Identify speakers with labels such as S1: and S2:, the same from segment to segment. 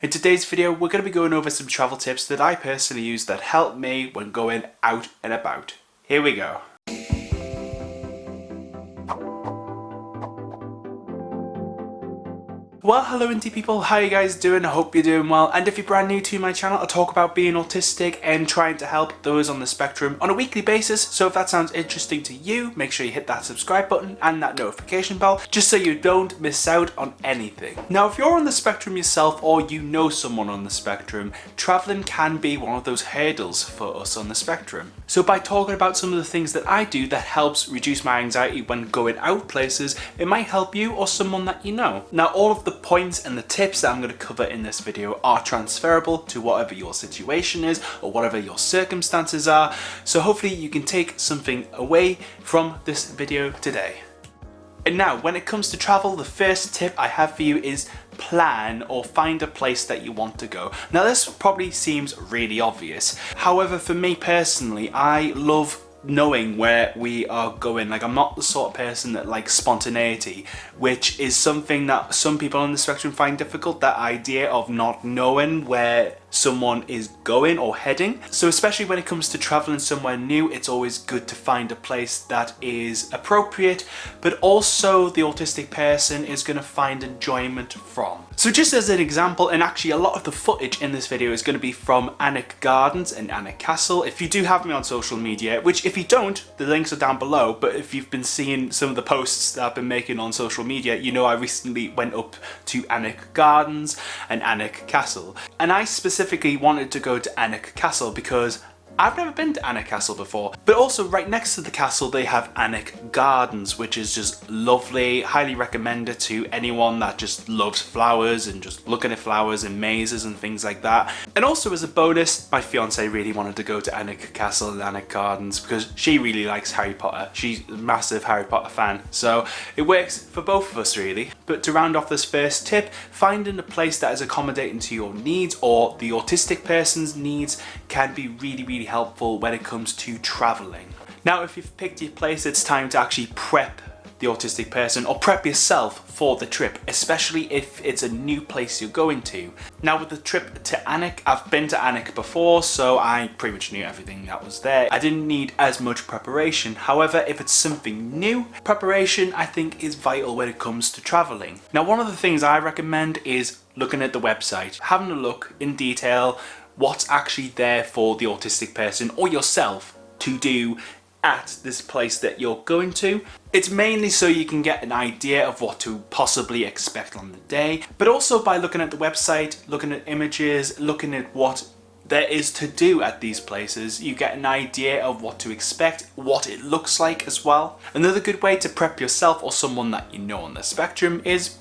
S1: In today's video, we're going to be going over some travel tips that I personally use that help me when going out and about. Here we go. Well, hello indie people, how you guys doing? I hope you're doing well, and if you're brand new to my channel, I talk about being autistic and trying to help those on the spectrum on a weekly basis, so if that sounds interesting to you, make sure you hit that subscribe button and that notification bell, just so you don't miss out on anything. Now, if you're on the spectrum yourself, or you know someone on the spectrum, travelling can be one of those hurdles for us on the spectrum. So by talking about some of the things that I do that helps reduce my anxiety when going out places, it might help you or someone that you know. Now, all of the points and the tips that I'm going to cover in this video are transferable to whatever your situation is or whatever your circumstances are, so hopefully you can take something away from this video today. And now, when it comes to travel, the first tip I have for you is plan or find a place that you want to go. Now, this probably seems really obvious. However, for me personally, I love knowing where we are going. Like, I'm not the sort of person that likes spontaneity, which is something that some people on the spectrum find difficult, that idea of not knowing where someone is going or heading. So especially when it comes to traveling somewhere new, it's always good to find a place that is appropriate, but also the autistic person is going to find enjoyment from. So just as an example, and actually a lot of the footage in this video is going to be from Alnwick Gardens and Alnwick Castle. If you do have me on social media, which if you don't, the links are down below, but if you've been seeing some of the posts that I've been making on social media, you know I recently went up to Alnwick Gardens and Alnwick Castle. And I specifically wanted to go to Alnwick Castle because I've never been to Alnwick Castle before, but also right next to the castle they have Alnwick Gardens, which is just lovely. Highly recommend it to anyone that just loves flowers and just looking at flowers and mazes and things like that. And also as a bonus, my fiance really wanted to go to Alnwick Castle and Alnwick Gardens because she really likes Harry Potter. She's a massive Harry Potter fan, so it works for both of us really. But to round off this first tip, finding a place that is accommodating to your needs or the autistic person's needs can be really helpful when it comes to traveling. Now, if you've picked your place, it's time to actually prep the autistic person or prep yourself for the trip, especially if it's a new place you're going to. Now, with the trip to Alnwick, I've been to Alnwick before, so I pretty much knew everything that was there. I didn't need as much preparation. However, if it's something new, preparation I think is vital when it comes to traveling. Now, one of the things I recommend is looking at the website, having a look in detail what's actually there for the autistic person or yourself to do at this place that you're going to. It's mainly so you can get an idea of what to possibly expect on the day, but also by looking at the website, looking at images, looking at what there is to do at these places, you get an idea of what to expect, what it looks like as well. Another good way to prep yourself or someone that you know on the spectrum is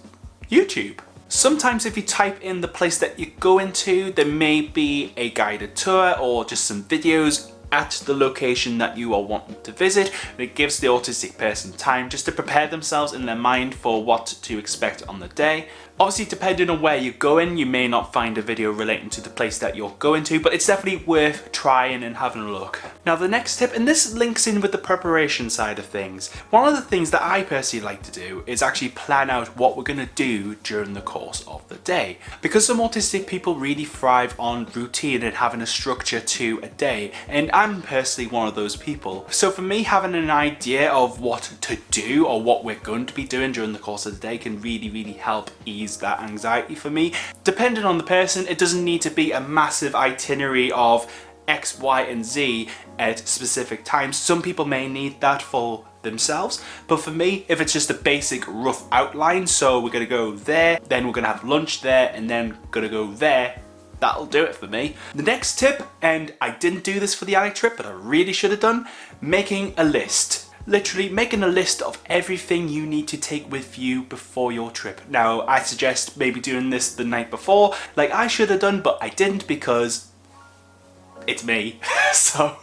S1: YouTube. Sometimes if you type in the place that you go into, there may be a guided tour or just some videos at the location that you are wanting to visit. It gives the autistic person time just to prepare themselves in their mind for what to expect on the day. Obviously, depending on where you're going, you may not find a video relating to the place that you're going to, but it's definitely worth trying and having a look. Now, the next tip, and this links in with the preparation side of things, one of the things that I personally like to do is actually plan out what we're going to do during the course of the day. Because some autistic people really thrive on routine and having a structure to a day, and I'm personally one of those people. So for me, having an idea of what to do or what we're going to be doing during the course of the day can really help ease that anxiety for me. Depending on the person, it doesn't need to be a massive itinerary of X, Y, and Z at specific times. Some people may need that for themselves, but for me, if it's just a basic rough outline, so we're gonna go there, then we're gonna have lunch there, and then gonna go there, that'll do it for me. The next tip, and I didn't do this for the Alnwick trip, but I really should have done, making a list. Literally making a list of everything you need to take with you before your trip. Now, I suggest maybe doing this the night before, like I should have done, but I didn't because it's me. So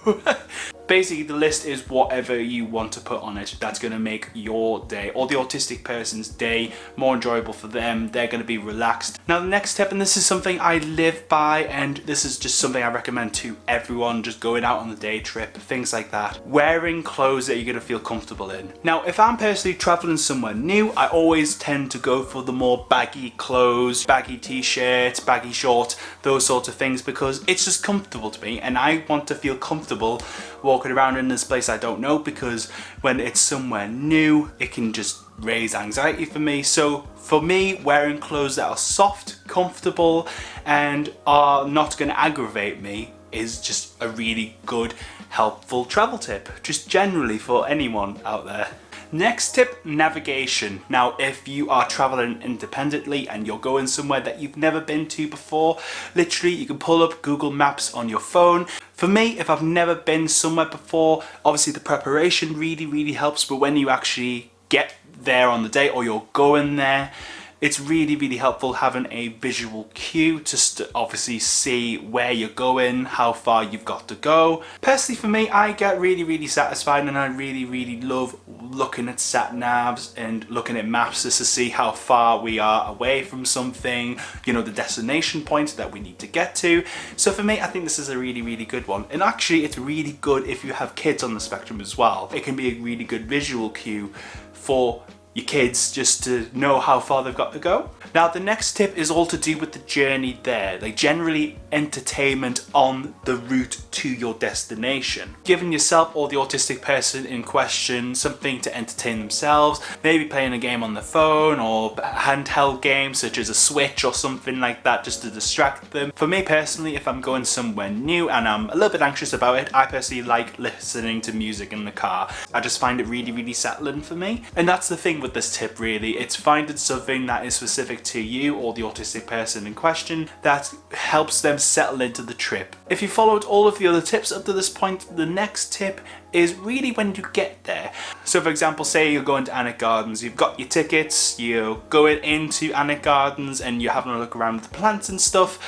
S1: Basically, the list is whatever you want to put on it that's going to make your day or the autistic person's day more enjoyable for them. They're going to be relaxed. Now, the next tip, and this is something I live by, and this is just something I recommend to everyone just going out on the day trip, things like that. Wearing clothes that you're going to feel comfortable in. Now, if I'm personally traveling somewhere new, I always tend to go for the more baggy clothes, baggy t-shirts, baggy shorts, those sorts of things, because it's just comfortable to me, and I want to feel comfortable walking around in this place I don't know, because when it's somewhere new, it can just raise anxiety for me. So for me, wearing clothes that are soft, comfortable, and are not going to aggravate me is just a really good, helpful travel tip, just generally for anyone out there. Next tip, navigation. Now, if you are traveling independently and you're going somewhere that you've never been to before, literally you can pull up Google Maps on your phone. For me, if I've never been somewhere before, obviously the preparation really helps, but when you actually get there on the day or you're going there, it's really helpful having a visual cue to obviously see where you're going, how far you've got to go. Personally, for me, I get really satisfied, and I really love looking at sat navs and looking at maps just to see how far we are away from something, you know, the destination point that we need to get to. So for me, I think this is a really good one. And actually, it's really good if you have kids on the spectrum as well. It can be a really good visual cue for your kids just to know how far they've got to go. Now, the next tip is all to do with the journey there, like generally entertainment on the route to your destination. Giving yourself or the autistic person in question something to entertain themselves, maybe playing a game on the phone or a handheld game such as a Switch or something like that, just to distract them. For me personally, if I'm going somewhere new and I'm a little bit anxious about it, I personally like listening to music in the car. I just find it really settling for me. And that's the thing with this tip, really. It's finding something that is specific to you or the autistic person in question that helps them settle into the trip. If you followed all of the other tips up to this point, the next tip is really when you get there. So for example, say you're going to Alnwick Gardens, you've got your tickets, you're going into Alnwick Gardens and you're having a look around the plants and stuff.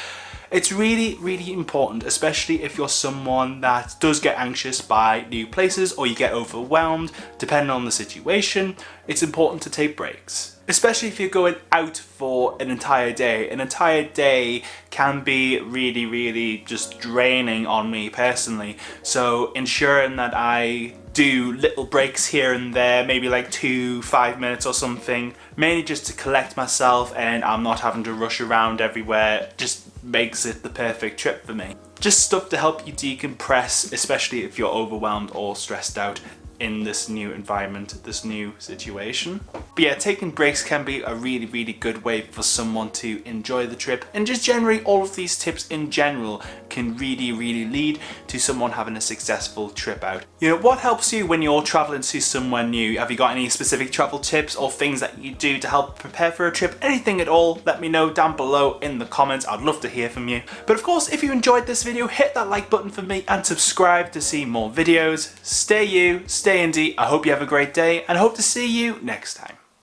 S1: It's really important, especially if you're someone that does get anxious by new places or you get overwhelmed, depending on the situation. It's important to take breaks, especially if you're going out for an entire day. An entire day can be really just draining on me personally. So ensuring that I do little breaks here and there, maybe like 5 minutes or something, mainly just to collect myself and I'm not having to rush around everywhere, just makes it the perfect trip for me. Just stuff to help you decompress, especially if you're overwhelmed or stressed out in this new environment, this new situation. But yeah, taking breaks can be a really good way for someone to enjoy the trip, and just generally all of these tips in general can really lead to someone having a successful trip out. You know, what helps you when you're traveling to somewhere new? Have you got any specific travel tips or things that you do to help prepare for a trip? Anything at all, let me know down below in the comments. I'd love to hear from you. But of course, if you enjoyed this video, hit that like button for me and subscribe to see more videos. Stay you, stay indie. I hope you have a great day and I hope to see you next time.